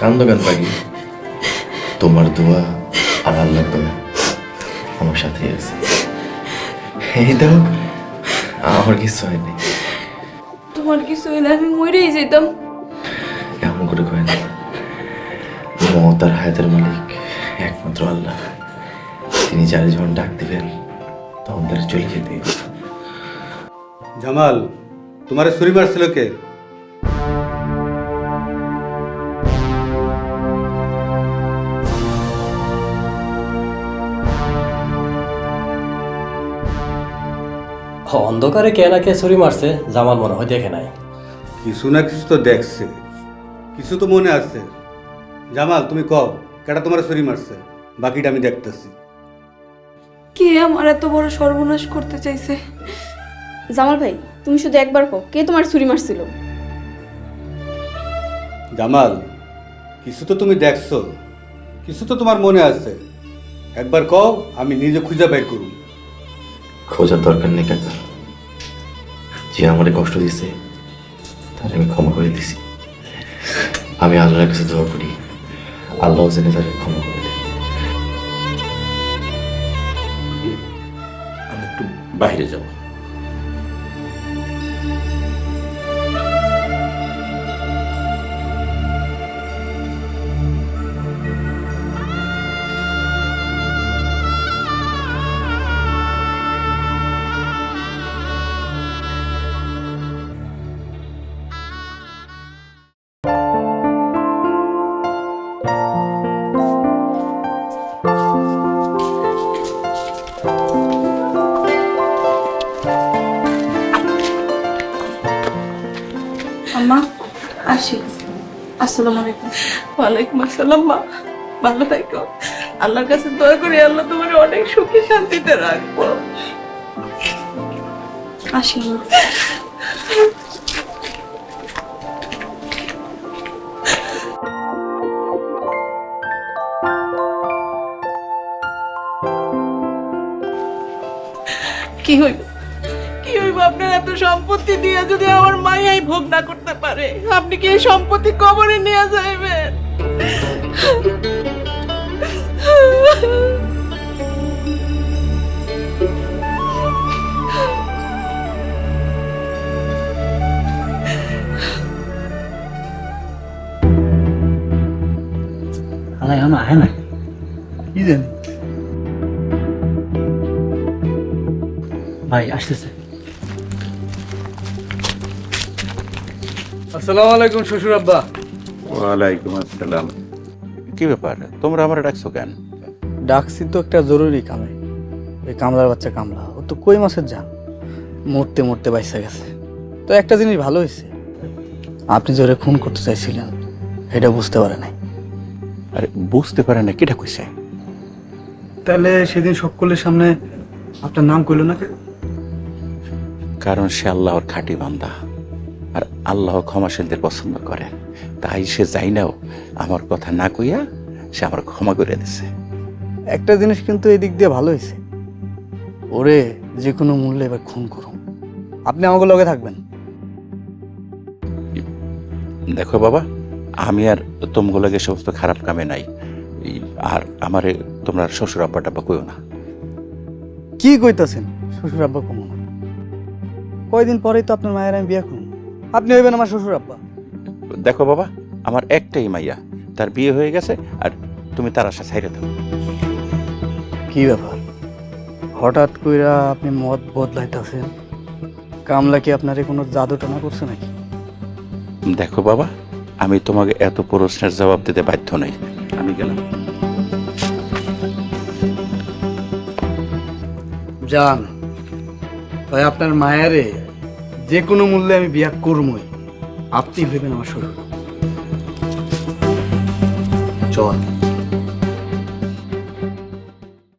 কান্দো কেন পাখি? তোমার দোয়া আর আল্লাহর দোয়া আমার সাথেই আছে। এই দাও, আমার কিছু হয়নি। তোমার কিছু হইলে আমি মরেই যেতাম। এমন করে কয় না, মত আর হায়াতের মালিক একমাত্র আল্লাহ। তিনি যারে যখন ডাক দিবেন তখন তারা চলে যেতে। জামাল, তোমার ছুরি মারছিল কে? অন্ধকারে কে না কে ছুরি মারছে জামাল মনে হয় দেখে নাই। কিছু না কিছু তো দেখছে, কিছু তো মনে আছে। জামাল, তুমি কও কেটা তোমার ছুরি মারছে, বাকিটা আমি দেখতেছি। কে আমার এত বড় সর্বনাশ করতে চাইছে? জামাল ভাই, তুমি শুধু একবার কও কে তোমার ছুরি মারছিল? জামাল, কিছু তো তুমি দেখছো, কিছু তো তোমার মনে আছে। একবার কও, আমি নিজে খুঁজে বের করুন। খোঁজার দরকার নেই কাকা। যে আমারে কষ্ট দিছে তার আমি ক্ষমা করে দিছি। আমি আল্লাহর কাছে দোয়া করি, আল্লাহ জেনে তাদের ক্ষমা করে দেয়। আমি একটু বাইরে যাব। আম্মা আসি। আসসালামু আলাইকুম। ওয়ালাইকুম আসসালাম। মা ভালো থাকো। আল্লাহর কাছে দোয়া করি আল্লাহ তোমার অনেক সুখে শান্তিতে রাখবো। আসি। কি হইব, কি হইব আপনার এত সম্পত্তি দিয়ে যদি আমার মায়াই ভোগ না করতে পারে? আপনি কি এই সম্পত্তি কবরে নিয়ে যাইবেন? আলাই এখন আহে না, কি জানি। ভাই আসতেছে। আসসালামু আলাইকুম শ্বশুর আব্বা। ওয়ালাইকুম আসসালাম। কি ব্যাপার, তোমরা আমার ডাকছো কেন? ডাকছি তো একটা জরুরি কামে। ওই কামলার বাচ্চা কামলা, ও তো কই মাছের জান, মরতে মরতে বাইসা গেছে। তো একটা জিনিস ভালো হয়েছে, আপনি জোরে খুন করতে চাইছিলেন এটা বুঝতে পারে নাই। আরে বুঝতে পারে না, কিটা কইছে? তাহলে সেদিন সকলের সামনে আপনার নাম কইল না কেন? কারণ সে আল্লাহর খাঁটি বান্দা, আর আল্লাহ ক্ষমাশীলদের পছন্দ করে। তাই সে যাই নাও আমার কথা না কইয়া সে আমার ক্ষমা করে দিছে। একটা জিনিস কিন্তু এই দিক দিয়ে ভালো হয়েছে, ওরে যে কোনো মূল্যে এবার খুন করুন, আপনি আমাকে লগে থাকবেন। দেখো বাবা, আমি আর তোমগুলোকে সমস্ত খারাপ কামে নাই। আর আমারে তোমরা শ্বশুর আব্বা টাব্বা কইও না। কি কইতাছেন শ্বশুর আব্বা কমন? কয়দিন পরেই তো আপনার মায়ের আমি বিয়ে করুন, আপনি হইবেন আমার শ্বশুর আব্বা। দেখো বাবা, আমার একটাই মাইয়া, তার বিয়ে হয়ে গেছে, আর তুমি তার আশা ছাইরে দাও। কি ব্যাপার, হঠাৎ কইরা আপনি মত বদলাইতেছেন? কামলা কি আপনারে কোনো জাদু টানা করছে নাকি? দেখো বাবা, আমি তোমাকে এত প্রশ্নের জবাব দিতে বাধ্য নই। আমি গেলাম। জান তাই আপনার মায়ারে যে কোনো মূল্যে আমি বিয়া করবই, আপনি ভেবেন আমার শ্বশুর। চল।